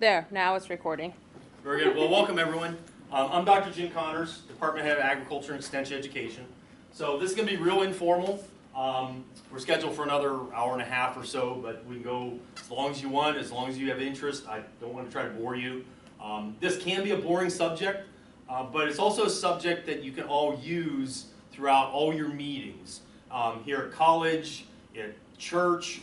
There, now it's recording. Very good. Well, welcome everyone. I'm Dr. Jim Connors, Department Head of Agriculture and Extension Education. So this is going to be real informal. We're scheduled for another hour and a half or so, but we can go as long as you want, as long as you have interest. I don't want to try to bore you. This can be a boring subject, but it's also a subject that you can all use throughout all your meetings. Here at college, at church,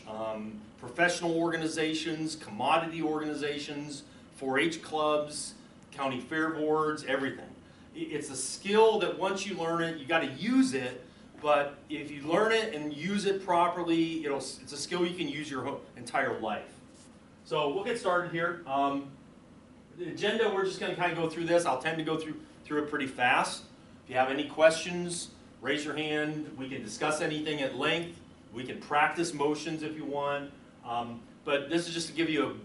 professional organizations, commodity organizations, 4-H clubs, county fair boards, everything. It's a skill that once you learn it, you got to use it, but if you learn it and use it properly, it's a skill you can use your entire life. So we'll get started here. The agenda, we're just going to kind of go through this. I'll tend to go through it pretty fast. If you have any questions, raise your hand. We can discuss anything at length. We can practice motions if you want. But this is just to give you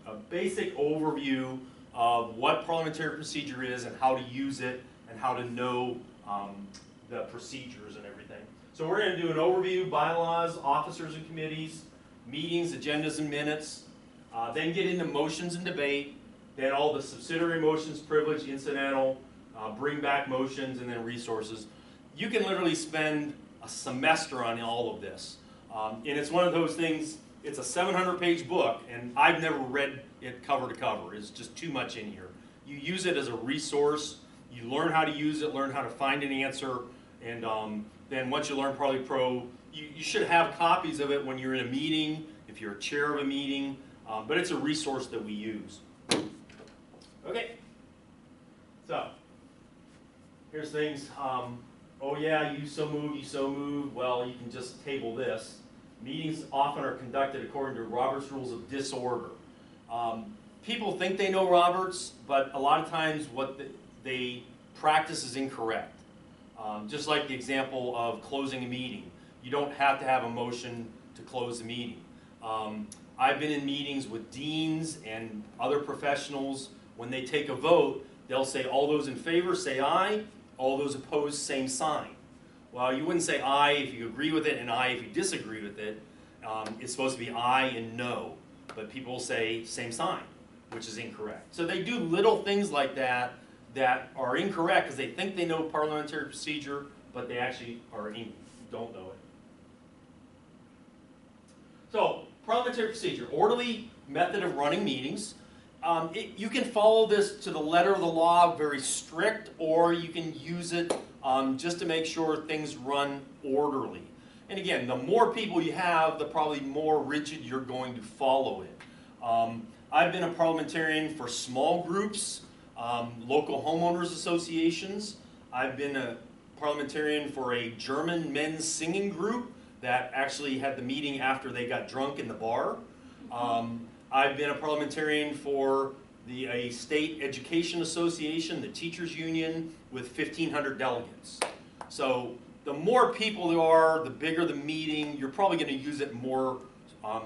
a basic overview of what parliamentary procedure is and how to use it and how to know the procedures and everything. So we're going to do an overview, bylaws, officers and committees, meetings, agendas and minutes, then get into motions and debate, then all the subsidiary motions, privilege, incidental, bring back motions, and then resources. You can literally spend a semester on all of this. And it's one of those things, it's a 700-page book, and I've never read it cover to cover. It's just too much in here. You use it as a resource, you learn how to use it, learn how to find an answer, and then once you learn Parli Pro, you should have copies of it when you're in a meeting, if you're a chair of a meeting, but it's a resource that we use. Okay, so here's things. Oh yeah, you so moved. Well, you can just table this. Meetings often are conducted according to Robert's Rules of Disorder. People think they know Roberts, but a lot of times what they practice is incorrect. Just like the example of closing a meeting. You don't have to have a motion to close the meeting. I've been in meetings with deans and other professionals. When they take a vote, they'll say all those in favor say aye, all those opposed, same sign. Well, you wouldn't say aye if you agree with it and aye if you disagree with it. It's supposed to be aye and no, but people say same sign, which is incorrect. So they do little things like that that are incorrect because they think they know parliamentary procedure, but they actually don't know it. So, parliamentary procedure, orderly method of running meetings. You can follow this to the letter of the law, very strict, or you can use it just to make sure things run orderly. And again, the more people you have, the probably more rigid you're going to follow it. I've been a parliamentarian for small groups, local homeowners associations. I've been a parliamentarian for a German men's singing group that actually had the meeting after they got drunk in the bar. I've been a parliamentarian for a state education association, the teachers union, with 1,500 delegates. So the more people there are, the bigger the meeting, you're probably going to use it more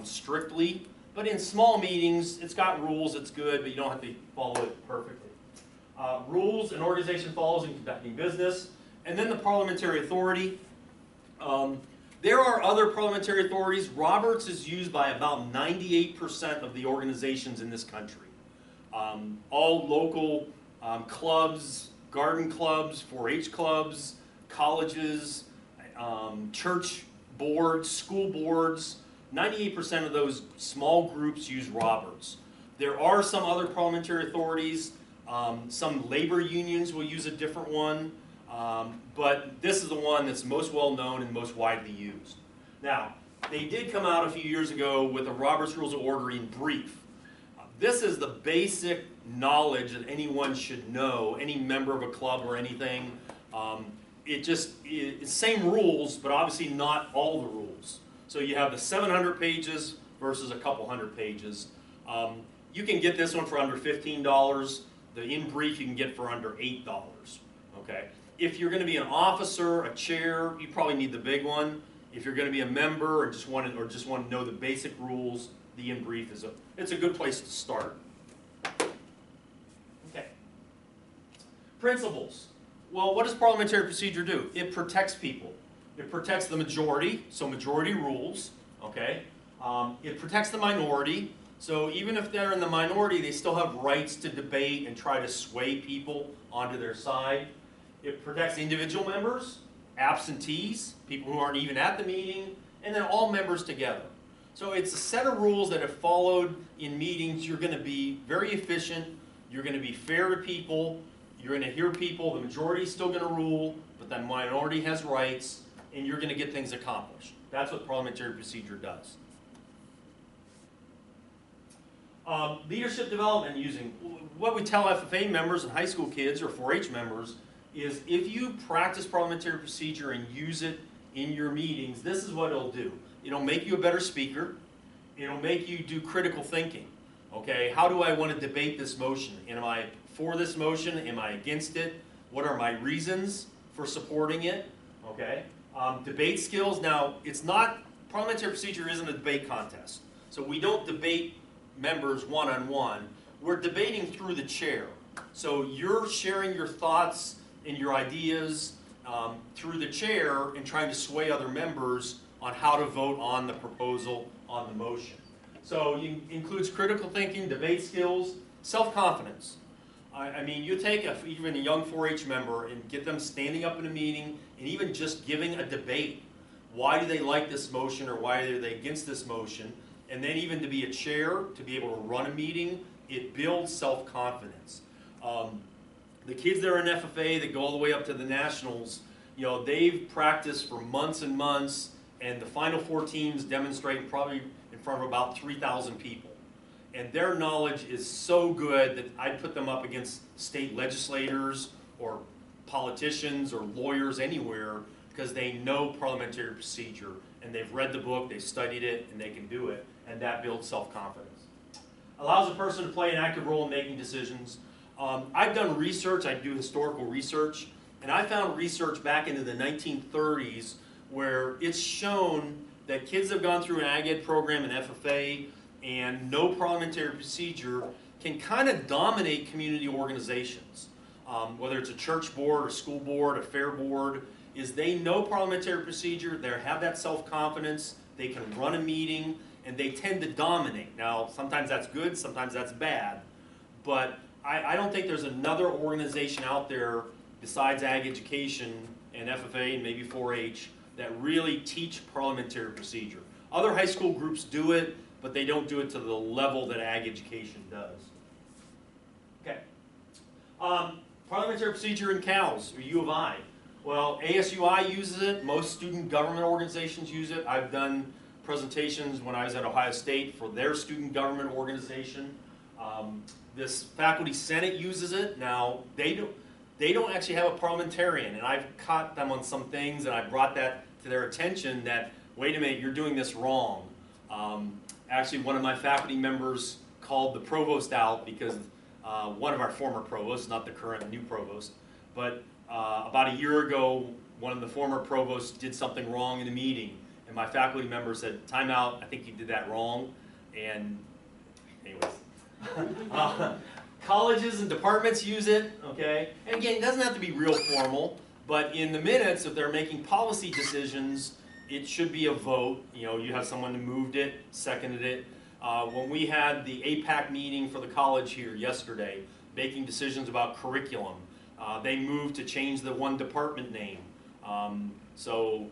strictly. But in small meetings, it's got rules, it's good, but you don't have to follow it perfectly. Rules an organization follows in conducting business, and then the parliamentary authority. There are other parliamentary authorities. Roberts is used by about 98% of the organizations in this country. All local clubs, garden clubs, 4-H clubs, colleges, church boards, school boards, 98% of those small groups use Roberts. There are some other parliamentary authorities. Some labor unions will use a different one. But this is the one that's most well known and most widely used. Now, they did come out a few years ago with a Robert's Rules of Order in brief. This is the basic knowledge that anyone should know, any member of a club or anything. It's same rules, but obviously not all the rules. So you have the 700 pages versus a couple hundred pages. You can get this one for under $15. The in brief you can get for under $8. Okay. If you're going to be an officer, a chair, you probably need the big one. If you're going to be a member or just want to know the basic rules, the in brief it's a good place to start. Okay. Principles. Well, what does parliamentary procedure do? It protects people. It protects the majority, so majority rules. Okay. It protects the minority. So even if they're in the minority, they still have rights to debate and try to sway people onto their side. It protects individual members, absentees, people who aren't even at the meeting, and then all members together. So it's a set of rules that if followed in meetings, you're going to be very efficient, you're going to be fair to people, you're going to hear people, the majority is still going to rule, but the minority has rights, and you're going to get things accomplished. That's what parliamentary procedure does. Leadership development using, what we tell FFA members and high school kids or 4-H members is if you practice parliamentary procedure and use it in your meetings, this is what it'll do. It'll make you a better speaker. It'll make you do critical thinking. Okay, how do I want to debate this motion? Am I for this motion? Am I against it? What are my reasons for supporting it? Okay, debate skills. Now, it's not, parliamentary procedure isn't a debate contest. So we don't debate members one-on-one. We're debating through the chair. So you're sharing your thoughts and your ideas through the chair and trying to sway other members on how to vote on the proposal, on the motion. So it includes critical thinking, debate skills, self-confidence. I mean, you take even a young 4-H member and get them standing up in a meeting and even just giving a debate. Why do they like this motion or why are they against this motion? And then even to be a chair, to be able to run a meeting, it builds self-confidence. The kids that are in FFA that go all the way up to the nationals, you know, they've practiced for months and months, and the Final Four teams demonstrate probably in front of about 3,000 people. And their knowledge is so good that I'd put them up against state legislators or politicians or lawyers anywhere because they know parliamentary procedure and they've read the book, they've studied it, and they can do it, and that builds self-confidence. Allows a person to play an active role in making decisions. I've done research, I do historical research, and I found research back into the 1930s where it's shown that kids that have gone through an ag ed program in FFA and no parliamentary procedure can kind of dominate community organizations. Whether it's a church board, a school board, a fair board, is they know parliamentary procedure, they have that self-confidence, they can run a meeting, and they tend to dominate. Now, sometimes that's good, sometimes that's bad, but I don't think there's another organization out there besides Ag Education and FFA and maybe 4-H that really teach parliamentary procedure. Other high school groups do it, but they don't do it to the level that Ag Education does. Okay. Parliamentary procedure in CALS, or U of I. Well, ASUI uses it, most student government organizations use it. I've done presentations when I was at Ohio State for their student government organization. This faculty senate uses it. Now, they don't actually have a parliamentarian, and I've caught them on some things, and I brought that to their attention that, wait a minute, you're doing this wrong. Actually, one of my faculty members called the provost out because one of our former provosts, not the current new provost, but about a year ago, one of the former provosts did something wrong in a meeting, and my faculty member said, time out, I think you did that wrong, and anyways. Colleges and departments use it, okay? And again, it doesn't have to be real formal, but in the minutes, if they're making policy decisions, it should be a vote. You know, you have someone who moved it, seconded it. When we had the APAC meeting for the college here yesterday, making decisions about curriculum, they moved to change the one department name. So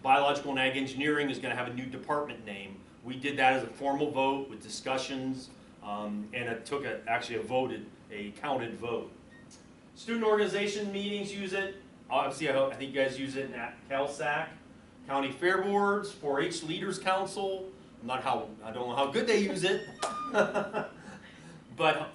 biological and ag engineering is going to have a new department name. We did that as a formal vote with discussions, and it took actually a counted vote. Student organization meetings use it. Obviously, I think you guys use it at CalSAC. County Fair Boards, 4-H Leaders Council. I don't know how good they use it. But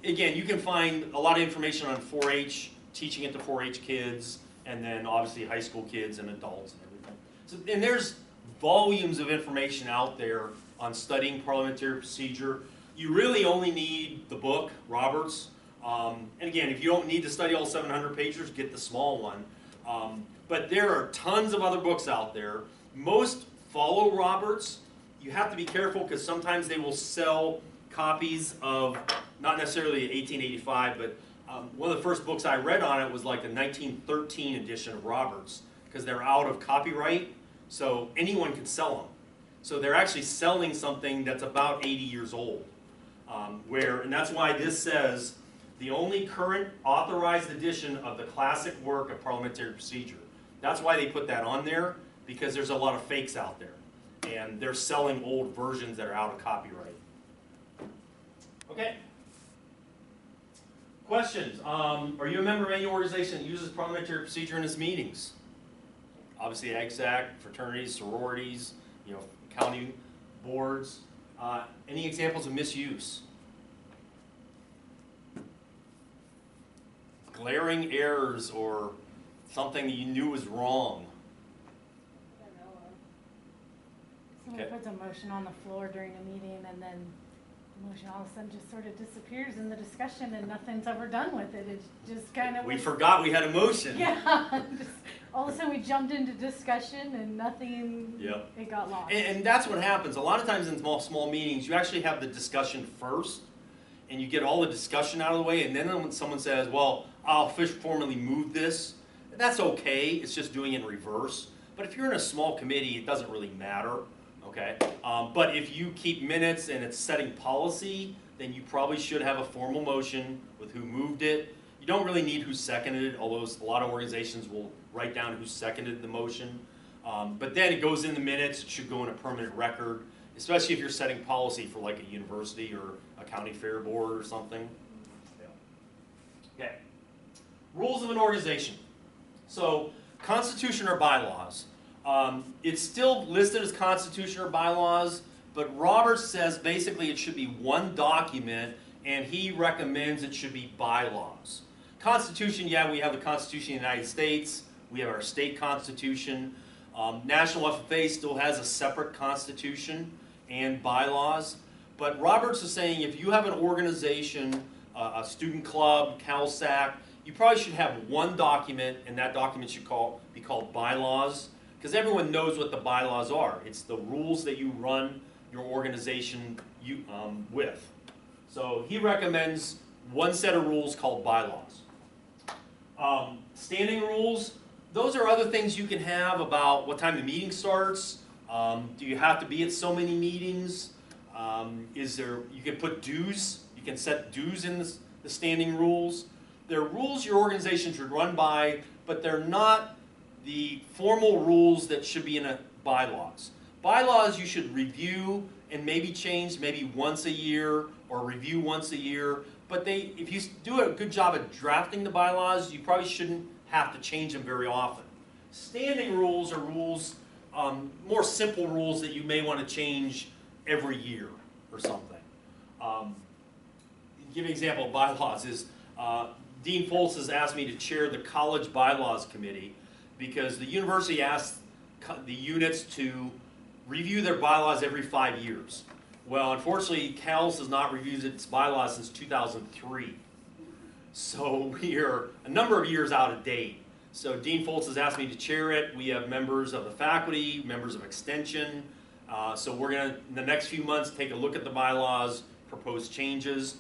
again, you can find a lot of information on 4-H, teaching it to 4-H kids, and then obviously high school kids and adults and everything. So, and there's volumes of information out there on studying parliamentary procedure. You really only need the book, Roberts. And again, if you don't need to study all 700 pages, get the small one. But there are tons of other books out there. Most follow Roberts. You have to be careful because sometimes they will sell copies of, not necessarily 1885, but one of the first books I read on it was like the 1913 edition of Roberts because they're out of copyright, so anyone can sell them. So they're actually selling something that's about 80 years old. And that's why this says, the only current authorized edition of the classic work of parliamentary procedure. That's why they put that on there, because there's a lot of fakes out there. And they're selling old versions that are out of copyright. Okay. Questions? Are you a member of any organization that uses parliamentary procedure in its meetings? Obviously, exec, fraternities, sororities, county boards. Any examples of misuse? Glaring errors or something that you knew was wrong. I don't know. Someone puts a motion on the floor during a meeting, and then the motion all of a sudden just sort of disappears in the discussion, and nothing's ever done with it. It's just kind of we forgot we had a motion. Yeah. All of a sudden we jumped into discussion and nothing. Yep. It got lost. And that's what happens. A lot of times in small meetings, you actually have the discussion first, and you get all the discussion out of the way, and then when someone says, well, I'll formally move this, that's okay. It's just doing it in reverse. But if you're in a small committee, it doesn't really matter. Okay. But if you keep minutes and it's setting policy, then you probably should have a formal motion with who moved it. You don't really need who seconded it, although a lot of organizations will write down who seconded the motion. But then it goes in the minutes. It should go in a permanent record, especially if you're setting policy for like a university or a county fair board or something. Yeah. Okay. Rules of an organization. So, constitution or bylaws. It's still listed as constitution or bylaws, but Roberts says basically it should be one document, and he recommends it should be bylaws. Constitution, yeah, we have the Constitution of the United States. We have our state constitution. National FFA still has a separate constitution and bylaws. But Roberts is saying if you have an organization, a student club, CalSAC, you probably should have one document, and that document should be called bylaws, because everyone knows what the bylaws are. It's the rules that you run your organization with. So he recommends one set of rules called bylaws. Standing rules, those are other things you can have about what time the meeting starts. Do you have to be at so many meetings? You can put dues. You can set dues in the standing rules. They're rules your organization should run by, but they're not the formal rules that should be in a bylaws. Bylaws you should review and maybe change maybe once a year or review once a year. But if you do a good job at drafting the bylaws, you probably shouldn't have to change them very often. Standing rules are rules, more simple rules that you may want to change every year or something. Give an example of bylaws is Dean Foltz has asked me to chair the College Bylaws Committee because the university asked the units to review their bylaws every 5 years. Well, unfortunately, CALS has not reviewed its bylaws since 2003. So we are a number of years out of date. So Dean Foltz has asked me to chair it. We have members of the faculty, members of extension. So we're going to, in the next few months, take a look at the bylaws, propose changes.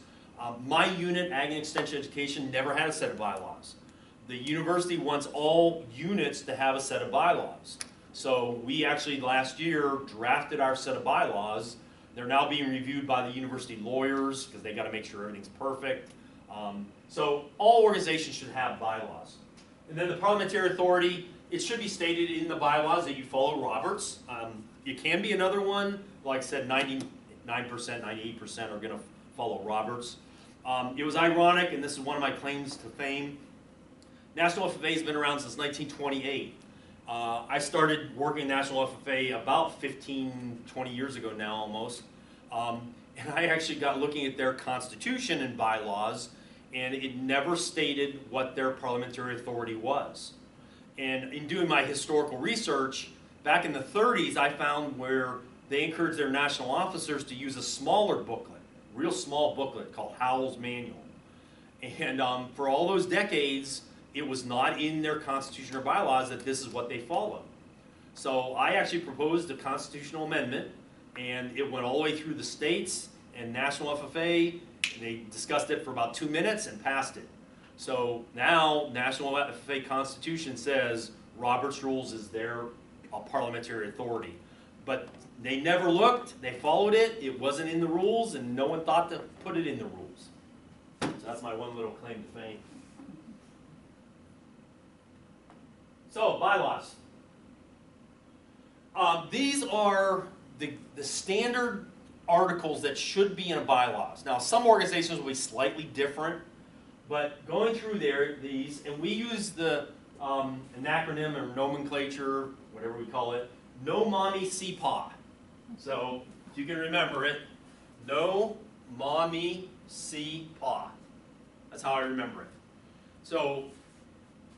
My unit, Ag and Extension Education, never had a set of bylaws. The university wants all units to have a set of bylaws. So we actually last year drafted our set of bylaws. They're now being reviewed by the university lawyers because they got to make sure everything's perfect. So all organizations should have bylaws. And then the parliamentary authority, it should be stated in the bylaws that you follow Roberts. It can be another one. Like I said, 99%, 98% are going to follow Roberts. It was ironic, and this is one of my claims to fame. National FFA has been around since 1928. I started working in National FFA about 15, 20 years ago now almost. And I actually got looking at their constitution and bylaws, and it never stated what their parliamentary authority was. And in doing my historical research, back in the 30s, I found where they encouraged their national officers to use a smaller booklet, real small booklet called Howell's Manual. And for all those decades, it was not in their constitution or bylaws that this is what they followed. So I actually proposed a constitutional amendment, and it went all the way through the states and National FFA. And they discussed it for about 2 minutes and passed it. So now National FFA Constitution says Robert's Rules is their parliamentary authority. But They never looked, they followed it, it wasn't in the rules, and no one thought to put it in the rules. So that's my one little claim to fame. So, bylaws. These are the standard articles that should be in a bylaws. Now, some organizations will be slightly different, but going through these, and we use the an acronym or nomenclature, whatever we call it, No Mommy CPAW. So, if you can remember it, No Mommy CPAW. That's how I remember it. So,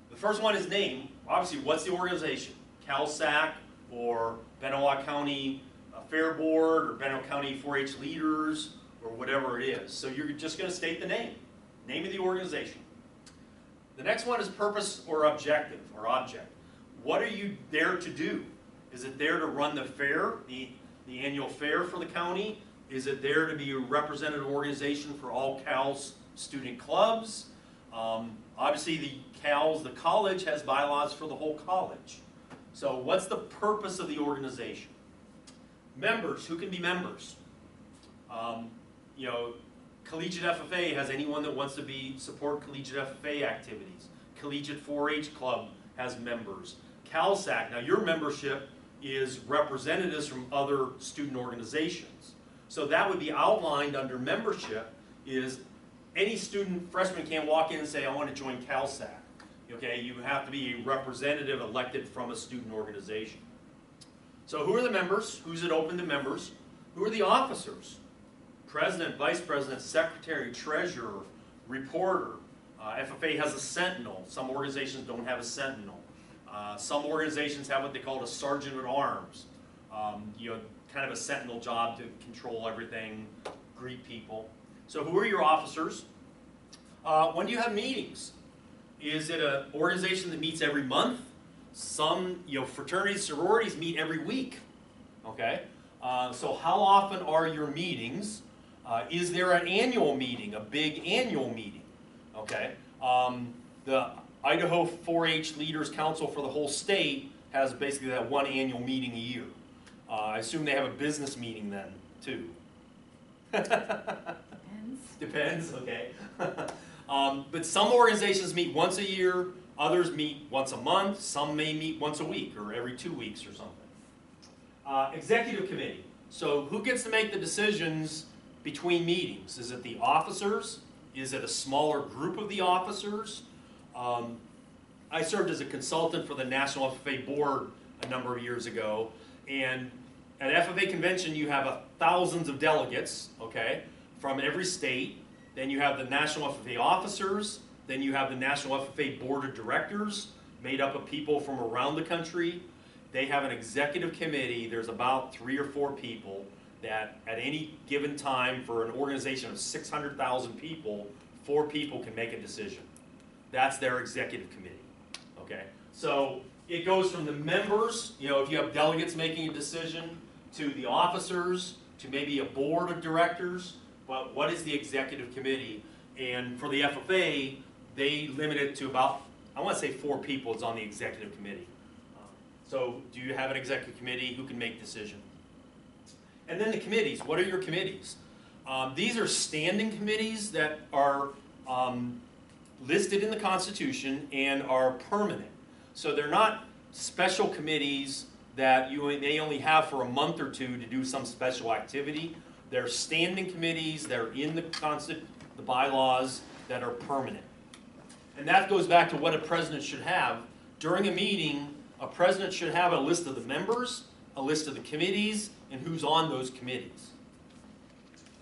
the first one is name. Obviously, what's the organization? CalSAC or Benoit County Fair Board or Benoit County 4-H Leaders or whatever it is. So you're just going to state the name of the organization. The next one is purpose or objective or object. What are you there to do? Is it there to run the fair, the annual fair for the county? Is it there to be a representative organization for all CAL's student clubs? Obviously the college has bylaws for the whole college. So what's the purpose of the organization? Members, who can be members? You know, Collegiate FFA has anyone that wants to support Collegiate FFA activities. Collegiate 4-H Club has members. CalSAC, now your membership is representatives from other student organizations. So that would be outlined under membership is any freshman can't walk in and say, I want to join CalSAC. Okay, you have to be a representative elected from a student organization. So who are the members? Who's it open to members? Who are the officers? President, vice president, secretary, treasurer, reporter. FFA has a sentinel. Some organizations don't have a sentinel. Some organizations have what they call a sergeant at arms. You know, kind of a sentinel job to control everything, greet people. So who are your officers? When do you have meetings? Is it an organization that meets every month? Some, fraternities, sororities meet every week. Okay? So how often are your meetings? Is there an annual meeting, a big annual meeting? Okay? The Idaho 4-H Leaders Council for the whole state has basically that one annual meeting a year. I assume they have a business meeting then, too. Depends, okay. But some organizations meet once a year, others meet once a month, some may meet once a week or every 2 weeks or something. Executive committee. So who gets to make the decisions between meetings? Is it the officers? Is it a smaller group of the officers? I served as a consultant for the National FFA Board a number of years ago, and at FFA convention you have thousands of delegates, okay, from every state. Then you have the National FFA officers. Then you have the National FFA Board of Directors, made up of people from around the country. They have an executive committee. There's about 3 or 4 people that at any given time for an organization of 600,000 people, 4 people can make a decision. That's their executive committee, okay? So it goes from the members, if you have delegates making a decision, to the officers, to maybe a board of directors. But what is the executive committee? And for the FFA, they limit it to about, I want to say 4 people is on the executive committee. So do you have an executive committee who can make decisions? And then the committees. What are your committees? These are standing committees that are listed in the Constitution and are permanent. So they're not special committees that they only have for a month or 2 to do some special activity. They're standing committees that are in the bylaws that are permanent. And that goes back to what a president should have. During a meeting, a president should have a list of the members, a list of the committees, and who's on those committees.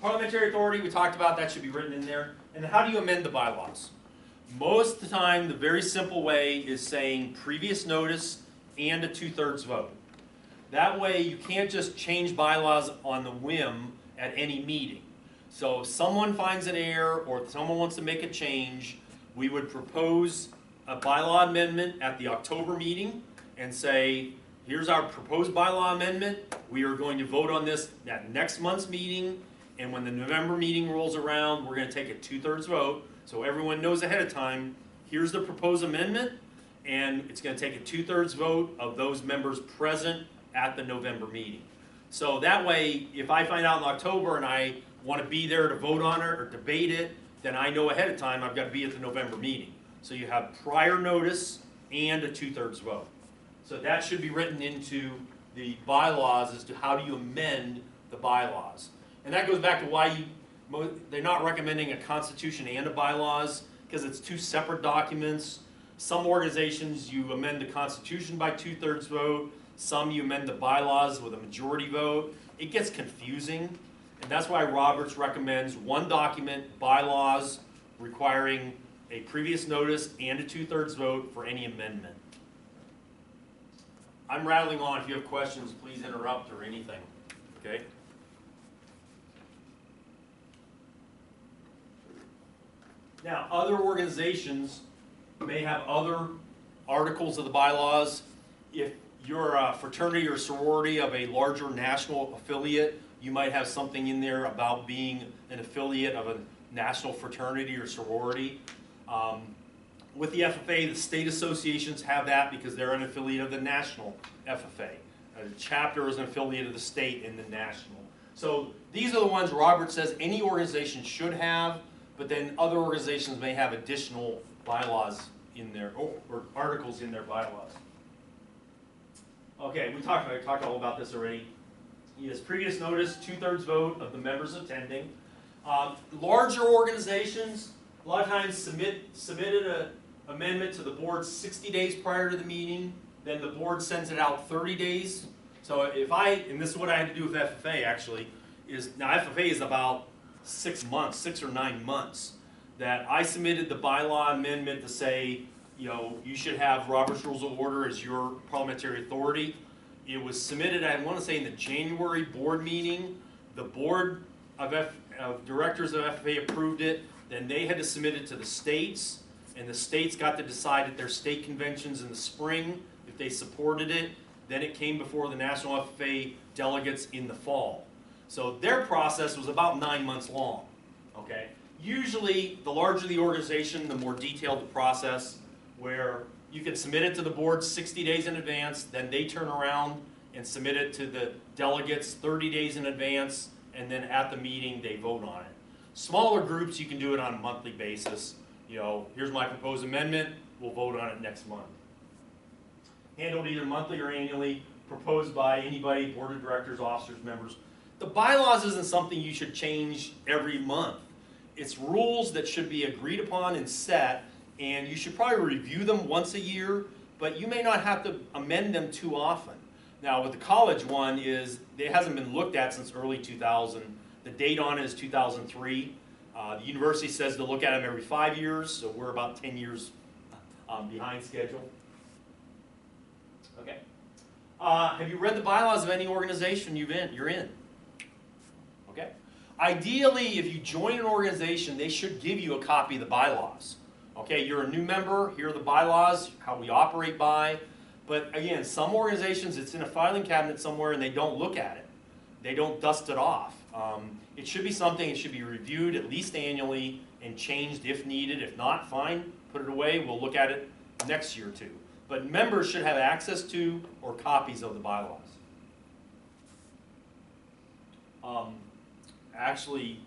Parliamentary authority, we talked about, that should be written in there. And how do you amend the bylaws? Most of the time, the very simple way is saying previous notice and a 2/3 vote. That way, you can't just change bylaws on the whim at any meeting. So if someone finds an error or if someone wants to make a change, we would propose a bylaw amendment at the October meeting and say, here's our proposed bylaw amendment. We are going to vote on this at next month's meeting, and when the November meeting rolls around, we're going to take a 2/3 vote, so everyone knows ahead of time, here's the proposed amendment, and it's going to take a 2/3 vote of those members present at the November meeting. So that way, if I find out in October and I want to be there to vote on it or debate it, then I know ahead of time I've got to be at the November meeting. So you have prior notice and a 2/3 vote. So that should be written into the bylaws as to how do you amend the bylaws. And that goes back to why they're not recommending a constitution and a bylaws, because it's two separate documents. Some organizations you amend the constitution by 2/3 vote, some you amend the bylaws with a majority vote. It gets confusing, and that's why Roberts recommends one document, bylaws, requiring a previous notice and a 2/3 vote for any amendment. I'm rattling on. If you have questions, please interrupt or anything, okay? Now, other organizations may have other articles of the bylaws. If you're a fraternity or sorority of a larger national affiliate, you might have something in there about being an affiliate of a national fraternity or sorority. With the FFA, the state associations have that because they're an affiliate of the national FFA. A chapter is an affiliate of the state in the national. So these are the ones Robert says any organization should have, but then other organizations may have additional bylaws in their, or articles in their bylaws. Okay, we talked all about this already. Yes, previous notice, 2/3 vote of the members attending. Larger organizations, a lot of times submitted an amendment to the board 60 days prior to the meeting, then the board sends it out 30 days. So and this is what I had to do with FFA actually, now FFA is about 6 months, 6 or 9 months, that I submitted the bylaw amendment to say, you should have Robert's Rules of Order as your parliamentary authority. It was submitted, I want to say, in the January board meeting. The board of directors of FFA approved it. Then they had to submit it to the states, and the states got to decide at their state conventions in the spring if they supported it. Then it came before the National FFA delegates in the fall. So their process was about 9 months long, okay? Usually, the larger the organization, the more detailed the process, where you can submit it to the board 60 days in advance, then they turn around and submit it to the delegates 30 days in advance, and then at the meeting, they vote on it. Smaller groups, you can do it on a monthly basis. Here's my proposed amendment, we'll vote on it next month. Handled either monthly or annually, proposed by anybody, board of directors, officers, members. The bylaws isn't something you should change every month. It's rules that should be agreed upon and set, and you should probably review them once a year, but you may not have to amend them too often. Now, with the college one it hasn't been looked at since early 2000. The date on it is 2003. The university says to look at them every 5 years, so we're about 10 years behind schedule. Okay. Have you read the bylaws of any organization you're in? Okay. Ideally, if you join an organization, they should give you a copy of the bylaws. Okay, you're a new member, here are the bylaws, how we operate by. But again, some organizations, it's in a filing cabinet somewhere and they don't look at it. They don't dust it off. It should be something, it should be reviewed at least annually and changed if needed. If not, fine, put it away, we'll look at it next year too. But members should have access to or copies of the bylaws. Actually,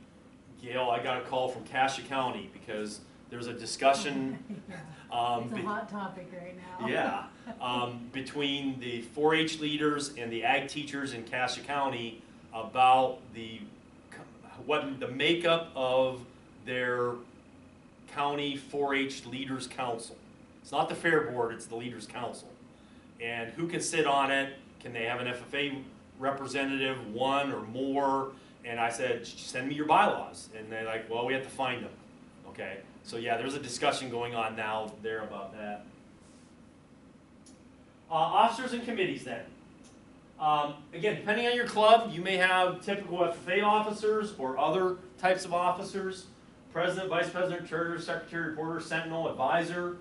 Gail, I got a call from Cassia County because there's a discussion. Yeah. It's a hot topic right now. Yeah, between the 4-H leaders and the ag teachers in Cassia County about the makeup of their county 4-H leaders council. It's not the fair board, it's the leaders council. And who can sit on it? Can they have an FFA representative, one or more? And I said, send me your bylaws. And they're like, well, we have to find them. Okay, so yeah, there's a discussion going on now there about that. Officers and committees then. Again, depending on your club, you may have typical FFA officers or other types of officers. President, vice president, treasurer, secretary, reporter, sentinel, advisor.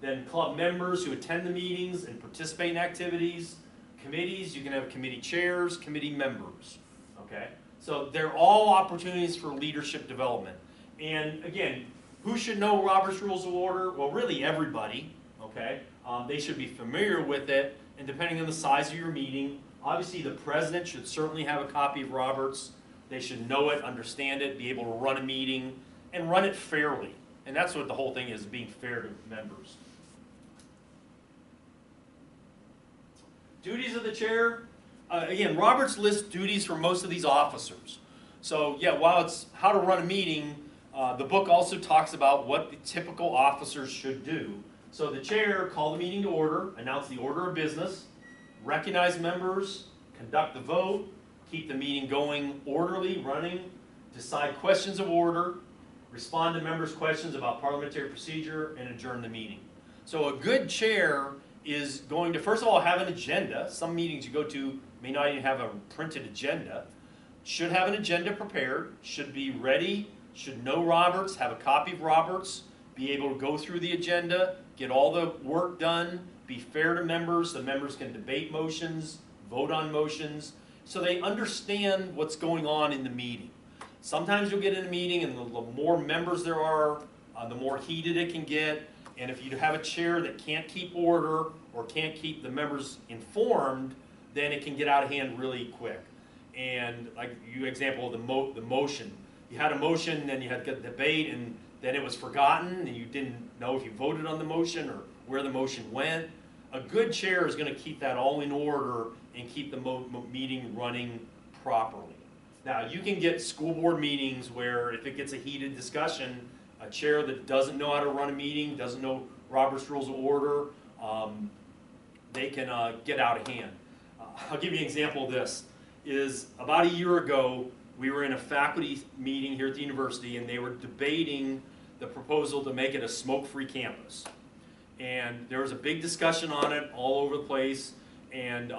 Then club members who attend the meetings and participate in activities. Committees, you can have committee chairs, committee members. Okay, so they're all opportunities for leadership development. And again, who should know Robert's Rules of Order? Well, really everybody, okay? They should be familiar with it, and depending on the size of your meeting, Obviously, the president should certainly have a copy of Roberts. They should know it, understand it, be able to run a meeting, and run it fairly. And that's what the whole thing is, being fair to members. Duties of the chair. Again, Roberts lists duties for most of these officers. So yeah, while it's how to run a meeting, the book also talks about what the typical officers should do. So the chair, call the meeting to order, announce the order of business, recognize members, conduct the vote, keep the meeting going orderly, running, decide questions of order, respond to members' questions about parliamentary procedure, and adjourn the meeting. So a good chair is going to, first of all, have an agenda. Some meetings you go to may not even have a printed agenda. Should have an agenda prepared, should be ready, should know Roberts, have a copy of Roberts, be able to go through the agenda, get all the work done, be fair to members. The members can debate motions, vote on motions, so they understand what's going on in the meeting. Sometimes you'll get in a meeting and the more members there are, the more heated it can get. And if you have a chair that can't keep order or can't keep the members informed, then it can get out of hand really quick. And like you example, the motion. You had a motion, then you had the debate, and then it was forgotten, and you didn't know if you voted on the motion or where the motion went. A good chair is going to keep that all in order and keep the meeting running properly. Now, you can get school board meetings where if it gets a heated discussion, a chair that doesn't know how to run a meeting, doesn't know Robert's Rules of Order, they can get out of hand. I'll give you an example of this. Is about a year ago, we were in a faculty meeting here at the university, and they were debating the proposal to make it a smoke-free campus. And there was a big discussion on it all over the place, and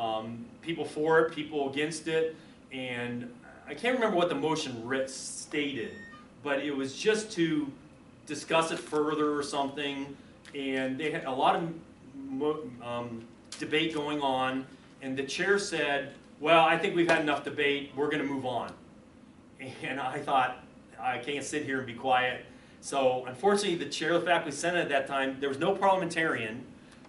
people for it, people against it, and I can't remember what the motion stated, but it was just to discuss it further or something, and they had a lot of debate going on, and the chair said, well, I think we've had enough debate, we're going to move on. And I thought, I can't sit here and be quiet. So unfortunately, the chair of the faculty senate at that time, there was no parliamentarian.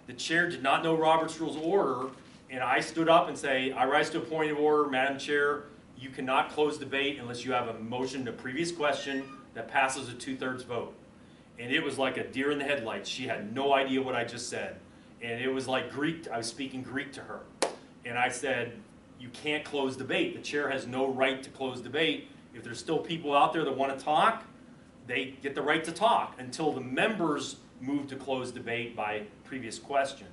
The chair did not know Robert's Rules of Order, and I stood up and say, I rise to a point of order, Madam Chair, you cannot close debate unless you have a motion to previous question that passes a 2/3 vote. And it was like a deer in the headlights. She had no idea what I just said. And it was like Greek, I was speaking Greek to her. And I said, you can't close debate. The chair has no right to close debate. If there's still people out there that want to talk, they get the right to talk until the members move to close debate by previous question.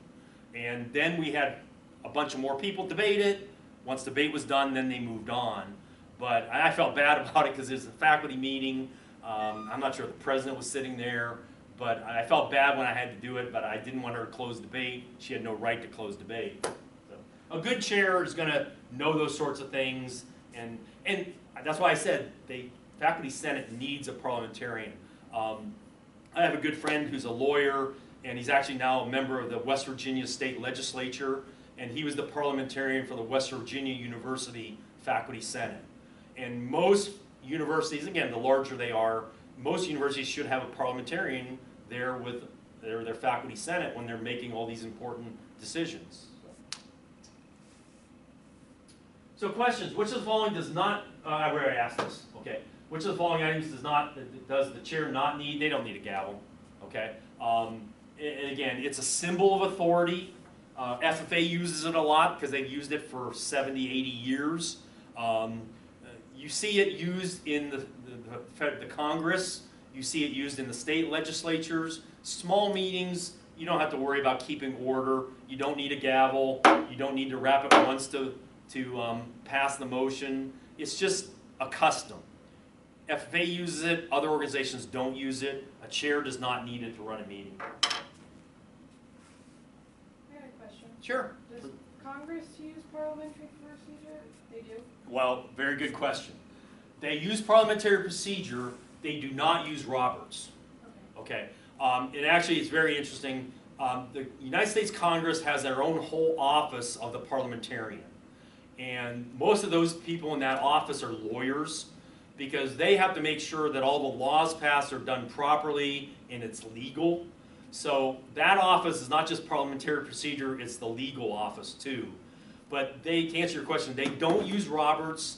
And then we had a bunch of more people debate it. Once debate was done, then they moved on. But I felt bad about it because it was a faculty meeting. I'm not sure if the president was sitting there, but I felt bad when I had to do it, but I didn't want her to close debate. She had no right to close debate. So, a good chair is going to know those sorts of things, and that's why I said the faculty senate needs a parliamentarian. I have a good friend who's a lawyer, and he's actually now a member of the West Virginia State Legislature, and he was the parliamentarian for the West Virginia University Faculty Senate. And most universities, again, the larger they are, most universities should have a parliamentarian there with their faculty senate when they're making all these important decisions. So questions, which of the following does not, I already asked this, okay. Which of the following items does the chair not need? They don't need a gavel, okay. And again, it's a symbol of authority. FFA uses it a lot because they've used it for 70, 80 years. You see it used in the Congress. You see it used in the state legislatures. Small meetings, you don't have to worry about keeping order. You don't need a gavel. You don't need to wrap it once to pass the motion. It's just a custom. FFA uses it. Other organizations don't use it. A chair does not need it to run a meeting. Sure. Does Congress use parliamentary procedure? They do? Well, very good question. They use parliamentary procedure. They do not use Roberts. Okay. It actually is very interesting. The United States Congress has their own whole office of the parliamentarian. And most of those people in that office are lawyers because they have to make sure that all the laws passed are done properly and it's legal. So that office is not just parliamentary procedure, it's the legal office too. But to answer your question, they don't use Roberts.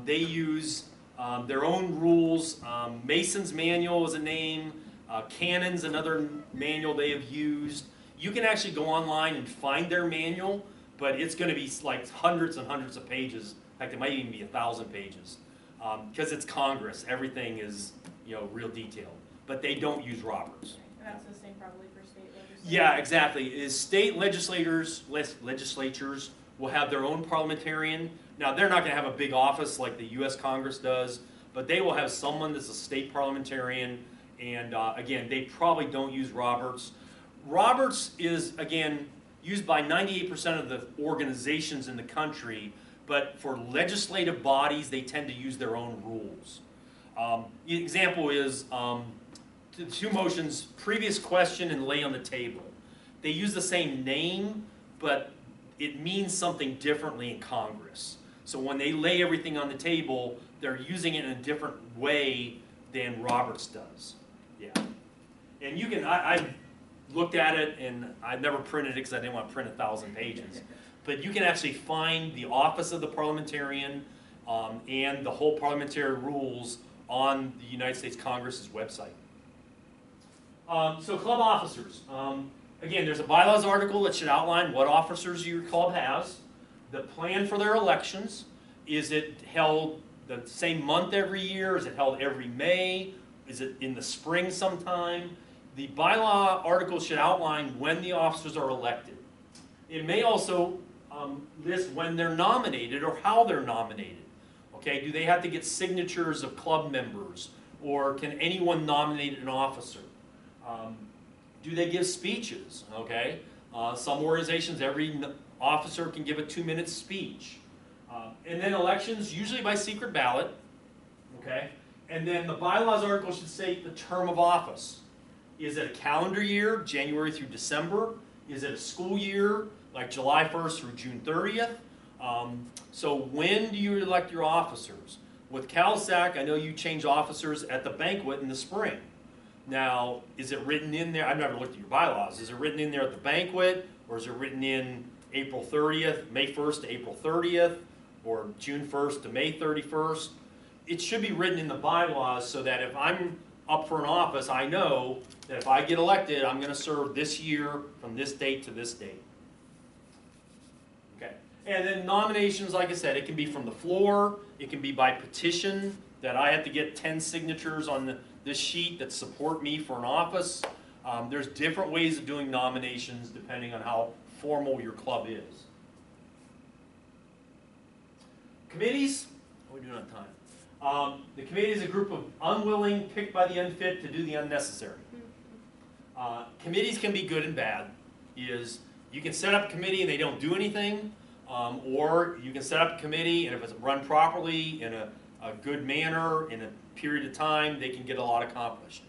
They use their own rules. Mason's Manual is a name. Canon's another manual they have used. You can actually go online and find their manual, but it's going to be like hundreds and hundreds of pages. In fact, it might even be 1,000 pages because it's Congress. Everything is, you know, real detailed. But they don't use Roberts. And that's the same probably for state legislators. Yeah, exactly. State legislatures will have their own parliamentarian. Now, they're not going to have a big office like the U.S. Congress does, but they will have someone that's a state parliamentarian. And again, they probably don't use Roberts. Roberts is, again, used by 98% of the organizations in the country, but for legislative bodies, they tend to use their own rules. The example is the two motions, previous question and lay on the table. They use the same name, but it means something differently in Congress. So when they lay everything on the table, they're using it in a different way than Roberts does. Yeah. And you can, I looked at it and I never printed it because I didn't want to print 1,000 pages. But you can actually find the office of the parliamentarian and the whole parliamentary rules on the United States Congress's website. So club officers. Again, there's a bylaws article that should outline what officers your club has. The plan for their elections. Is it held the same month every year? Is it held every May? Is it in the spring sometime? The bylaw article should outline when the officers are elected. It may also list when they're nominated or how they're nominated. Okay, do they have to get signatures of club members, or can anyone nominate an officer? Do they give speeches? Okay, some organizations, every officer can give a 2-minute speech. And then elections, usually by secret ballot. Okay, and then the bylaws article should say the term of office. Is it a calendar year, January through December? Is it a school year, like July 1st through June 30th? So when do you elect your officers? With CalSAC, I know you change officers at the banquet in the spring. Now, is it written in there? I've never looked at your bylaws. Is it written in there at the banquet, or is it written in April 30th, May 1st to April 30th, or June 1st to May 31st? It should be written in the bylaws so that if I'm up for an office, I know that if I get elected, I'm going to serve this year from this date to this date. Okay. And then nominations, like I said, it can be from the floor. It can be by petition, that I have to get 10 signatures on this sheet that support me for an office. There's different ways of doing nominations depending on how formal your club is. Committees, how are we doing on time? The committee is a group of unwilling, picked by the unfit to do the unnecessary. Committees can be good and bad. You can set up a committee and they don't do anything, or you can set up a committee and if it's run properly in a good manner in a period of time, they can get a lot accomplished.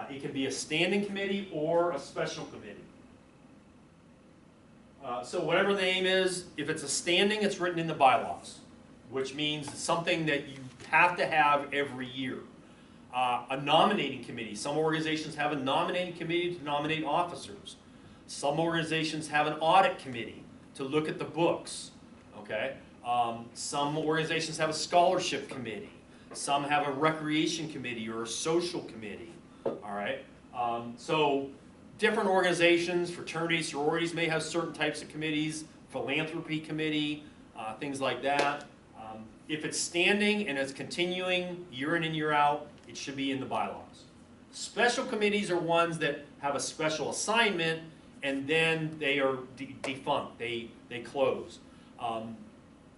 It can be a standing committee or a special committee. So whatever the name is, if it's a standing, it's written in the bylaws, which means it's something that you have to have every year. A nominating committee. Some organizations have a nominating committee to nominate officers. Some organizations have an audit committee to look at the books. Okay. Some organizations have a scholarship committee. Some have a recreation committee or a social committee. All right. So different organizations, fraternities, sororities may have certain types of committees. Philanthropy committee, things like that. If it's standing and it's continuing year in and year out, it should be in the bylaws. Special committees are ones that have a special assignment and then they are defunct. They close. Like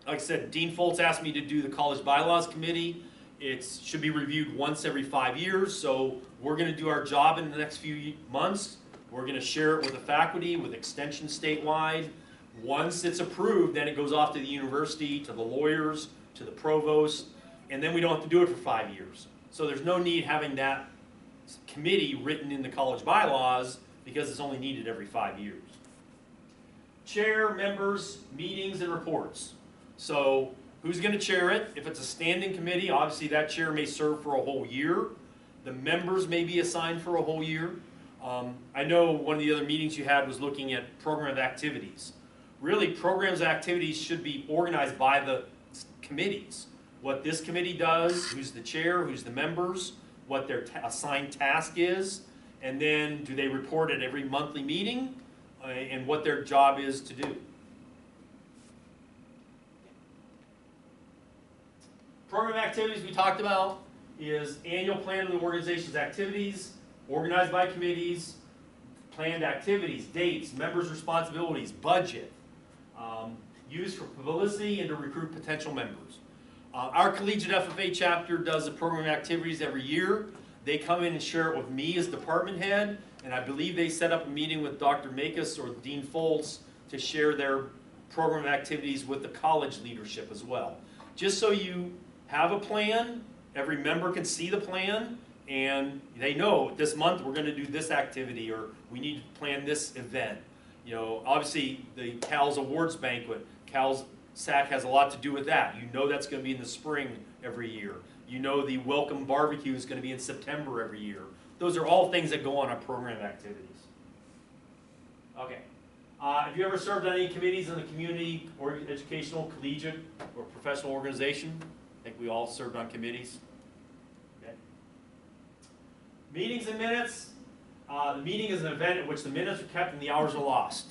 I said, Dean Foltz asked me to do the College Bylaws Committee. It should be reviewed once every 5 years, so we're going to do our job in the next few months. We're going to share it with the faculty, with extension statewide. Once it's approved, then it goes off to the university, to the lawyers, to the provost, and then we don't have to do it for 5 years. So there's no need having that committee written in the college bylaws because it's only needed every 5 years. Chair, members, meetings, and reports. So who's going to chair it? If it's a standing committee, obviously that chair may serve for a whole year. The members may be assigned for a whole year. I know one of the other meetings you had was looking at program of activities. really programs and activities should be organized by the committees. What this committee does, who's the chair, who's the members, what their assigned task is, and then do they report at every monthly meeting, and what their job is to do. Program activities we talked about is annual plan of the organization's activities, organized by committees, planned activities, dates, members' responsibilities, budget, used for publicity and to recruit potential members. Our collegiate FFA chapter does the program activities every year. They come in and share it with me as department head, and I believe they set up a meeting with Dr. Makis or Dean Foltz to share their program activities with the college leadership as well. Just so you have a plan, every member can see the plan, and they know this month we're going to do this activity, or we need to plan this event. You know, obviously the CALS Awards Banquet, CALS SAC has a lot to do with that. You know that's going to be in the spring every year. You know the Welcome Barbecue is going to be in September every year. Those are all things that go on our program activities. Okay. Have you ever served on any committees in the community or educational, collegiate, or professional organization? I think we all served on committees. Okay. Meetings and minutes. The meeting is an event in which the minutes are kept and the hours are lost.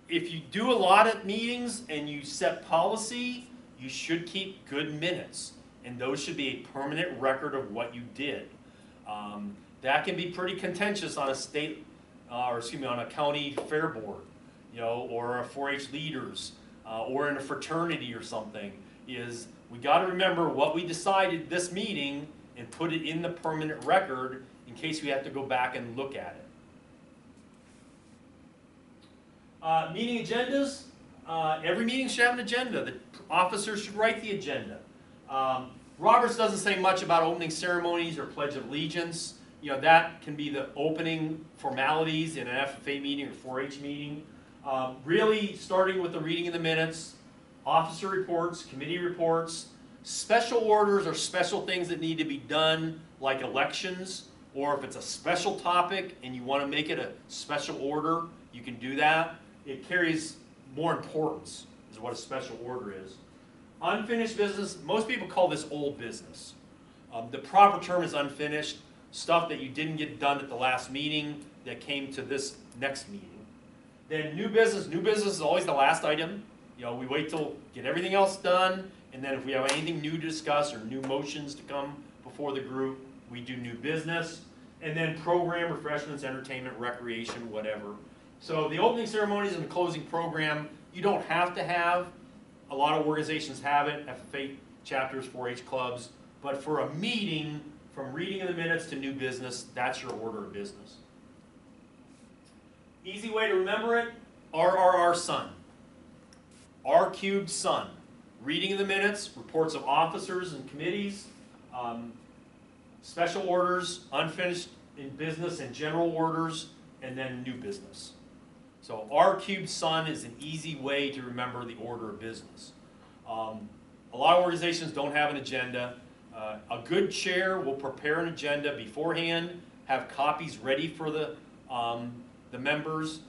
If you do a lot of meetings and you set policy, you should keep good minutes. And those should be a permanent record of what you did. That can be pretty contentious on a state, on a county fair board, you know, or a 4-H leaders, or in a fraternity or something. Is we got to remember what we decided this meeting and put it in the permanent record in case we have to go back and look at it. Meeting agendas. Every meeting should have an agenda. The officers should write the agenda. Roberts doesn't say much about opening ceremonies or Pledge of Allegiance. You know, that can be the opening formalities in an FFA meeting or 4-H meeting. Really starting with the reading of the minutes, officer reports, committee reports, special orders or special things that need to be done, like elections, or if it's a special topic and you want to make it a special order, you can do that. It carries more importance, is what a special order is. Unfinished business, most people call this old business. The proper term is unfinished, stuff that you didn't get done at the last meeting that came to this next meeting. Then new business is always the last item. You know, we wait till get everything else done, and then if we have anything new to discuss or new motions to come before the group, we do new business. And then program, refreshments, entertainment, recreation, whatever. So the opening ceremonies and the closing program, you don't have to have. A lot of organizations have it, FFA chapters, 4-H clubs. But for a meeting, from reading of the minutes to new business, that's your order of business. Easy way to remember it, RRR Sun. R cubed Sun. Reading of the minutes, reports of officers and committees, special orders, unfinished in business and general orders, and then new business. So R cubed Sun is an easy way to remember the order of business. A lot of organizations don't have an agenda. A good chair will prepare an agenda beforehand, have copies ready for the members.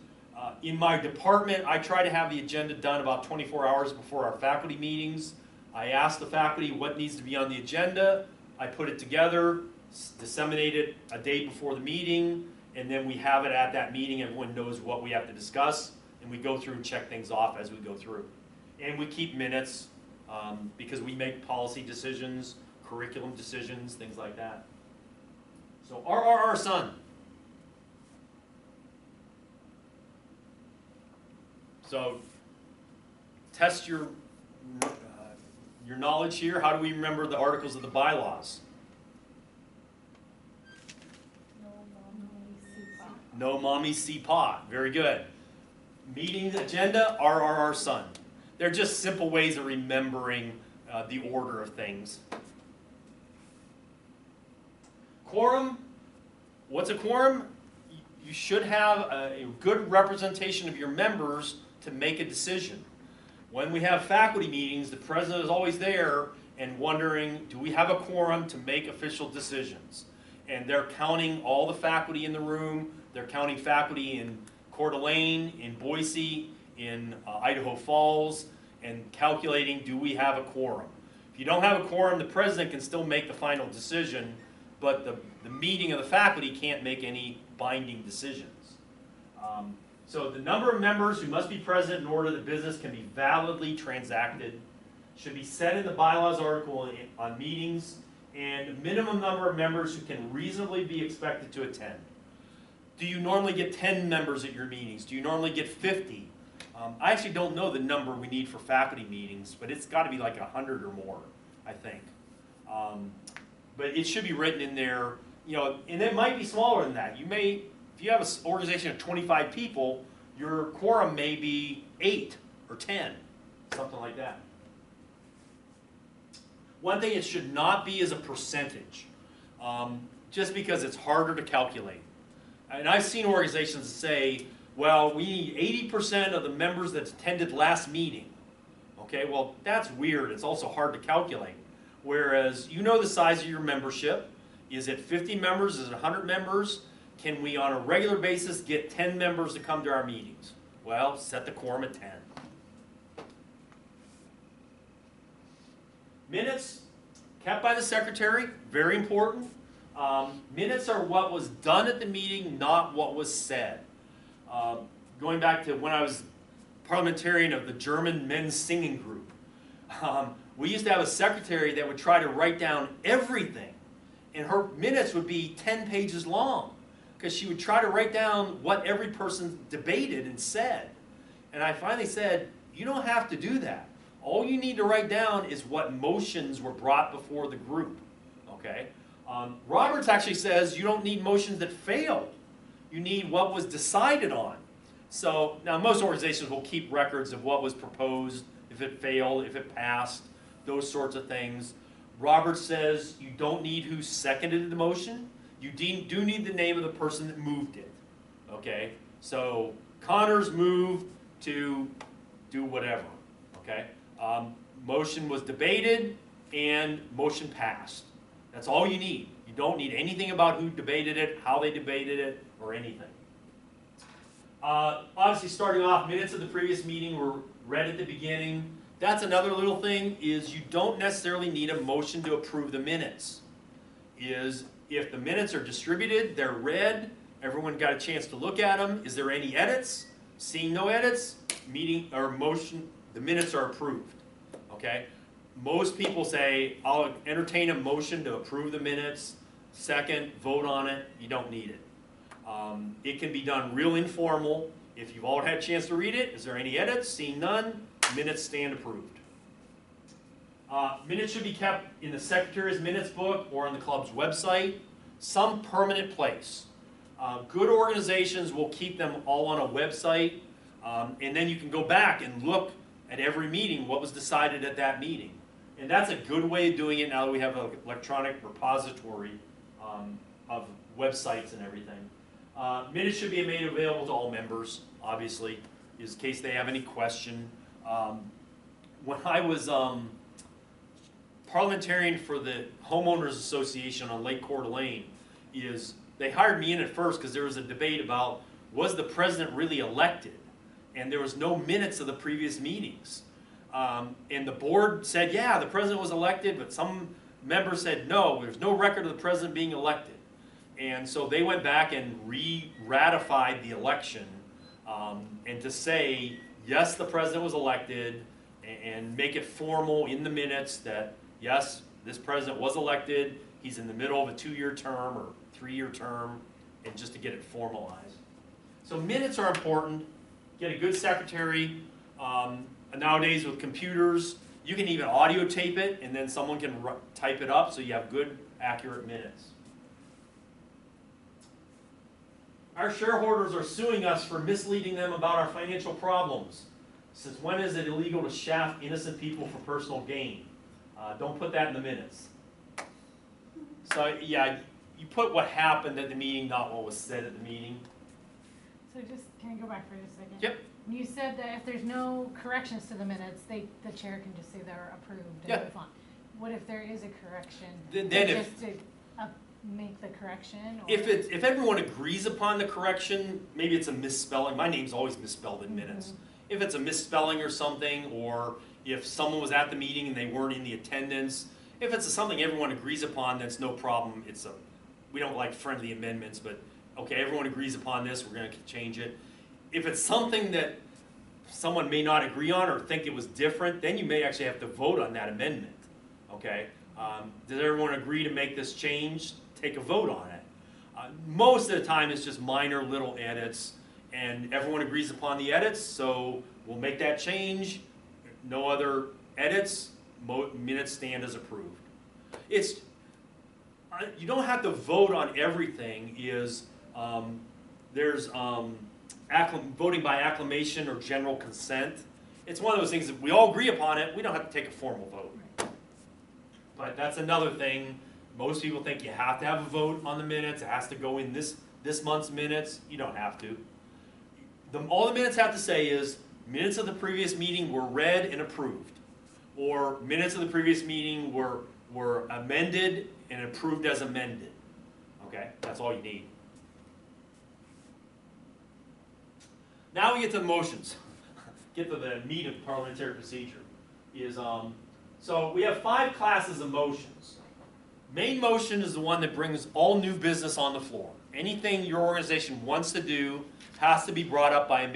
In my department, I try to have the agenda done about 24 hours before our faculty meetings. I ask the faculty what needs to be on the agenda. I put it together, disseminate it a day before the meeting, and then we have it at that meeting. Everyone knows what we have to discuss, and we go through and check things off as we go through. And we keep minutes because we make policy decisions, curriculum decisions, things like that. So RRR Sun. So test your knowledge here. How do we remember the articles of the bylaws? No mommy see pot. Very good. Meeting agenda, RRR Sun. They're just simple ways of remembering the order of things. Quorum. What's a quorum? You should have a good representation of your members to make a decision. When we have faculty meetings, the president is always there and wondering, do we have a quorum to make official decisions? And they're counting all the faculty in the room. They're counting faculty in Coeur d'Alene, in Boise, in Idaho Falls and calculating, do we have a quorum? If you don't have a quorum, the president can still make the final decision, but the meeting of the faculty can't make any binding decisions. So the number of members who must be present in order that business can be validly transacted should be set in the bylaws article on meetings, and a minimum number of members who can reasonably be expected to attend. Do you normally get 10 members at your meetings? Do you normally get 50? I actually don't know the number we need for faculty meetings, but it's got to be like 100 or more, I think. But it should be written in there, you know, and it might be smaller than that. You may, if you have an organization of 25 people, your quorum may be 8 or 10, something like that. One thing it should not be is a percentage, just because it's harder to calculate. And I've seen organizations say, well, we need 80% of the members that attended last meeting. Okay, well, that's weird. It's also hard to calculate. Whereas you know the size of your membership. Is it 50 members? Is it 100 members? Can we, on a regular basis, get 10 members to come to our meetings? Well, set the quorum at 10. Minutes kept by the secretary, very important. Minutes are what was done at the meeting, not what was said. Going back to when I was parliamentarian of the German men's singing group, we used to have a secretary that would try to write down everything, and her minutes would be 10 pages long, because she would try to write down what every person debated and said. And I finally said, you don't have to do that. All you need to write down is what motions were brought before the group, okay? Roberts actually says you don't need motions that failed. You need what was decided on. So now most organizations will keep records of what was proposed, if it failed, if it passed, those sorts of things. Roberts says you don't need who seconded the motion. You do need the name of the person that moved it, okay? So Connors moved to do whatever, okay? Motion was debated and motion passed. That's all you need. You don't need anything about who debated it, how they debated it, or anything. Obviously, starting off, minutes of the previous meeting were read at the beginning. That's another little thing, is you don't necessarily need a motion to approve the minutes. Is if the minutes are distributed, they're read, everyone got a chance to look at them. Is there any edits? Seeing no edits, meeting or motion, the minutes are approved. Okay? Most people say, I'll entertain a motion to approve the minutes, second, vote on it, you don't need it. It can be done real informal. If you've all had a chance to read it, is there any edits? Seeing none, minutes stand approved. Minutes should be kept in the secretary's minutes book or on the club's website, some permanent place. Good organizations will keep them all on a website, and then you can go back and look at every meeting, what was decided at that meeting. And that's a good way of doing it now that we have an electronic repository of websites and everything. Minutes should be made available to all members, obviously, in case they have any question. When I was parliamentarian for the Homeowners Association on Lake Coeur d'Alene, they hired me in at first because there was a debate about, was the president really elected? And there was no minutes of the previous meetings. And the board said, yeah, the president was elected, but some members said, no, there's no record of the president being elected. And so they went back and re-ratified the election, and to say, yes, the president was elected, and make it formal in the minutes that, yes, this president was elected, he's in the middle of a 2-year term or 3-year term, and just to get it formalized. So minutes are important. Get a good secretary. Nowadays with computers, you can even audio tape it, and then someone can type it up so you have good, accurate minutes. Our shareholders are suing us for misleading them about our financial problems. Since when is it illegal to shaft innocent people for personal gain? Don't put that in the minutes. So yeah, you put what happened at the meeting, not what was said at the meeting. So just, can I go back for just a second? Yep. You said that if there's no corrections to the minutes, the chair can just say they're approved and Yeah. move on. What if there is a correction? Then just to make the correction? Or? If everyone agrees upon the correction, maybe it's a misspelling. My name's always misspelled in minutes. if it's a misspelling or something, or if someone was at the meeting and they weren't in the attendance, if it's something everyone agrees upon, that's no problem. We don't like friendly amendments, but okay, everyone agrees upon this, we're gonna change it. If it's something that someone may not agree on or think it was different, then you may actually have to vote on that amendment, okay? Does everyone agree to make this change? Take a vote on it. Most of the time it's just minor little edits, and everyone agrees upon the edits, so we'll make that change. No other edits, minutes stand as approved. You don't have to vote on everything. There's voting by acclamation or general consent. It's one of those things that we all agree upon it, we don't have to take a formal vote. But that's another thing. Most people think you have to have a vote on the minutes, it has to go in this month's minutes. You don't have to. All the minutes have to say is, minutes of the previous meeting were read and approved. Or minutes of the previous meeting were amended and approved as amended. Okay, that's all you need. Now we get to the motions. Get to the meat of parliamentary procedure. So we have 5 classes of motions. Main motion is the one that brings all new business on the floor. Anything your organization wants to do has to be brought up by a main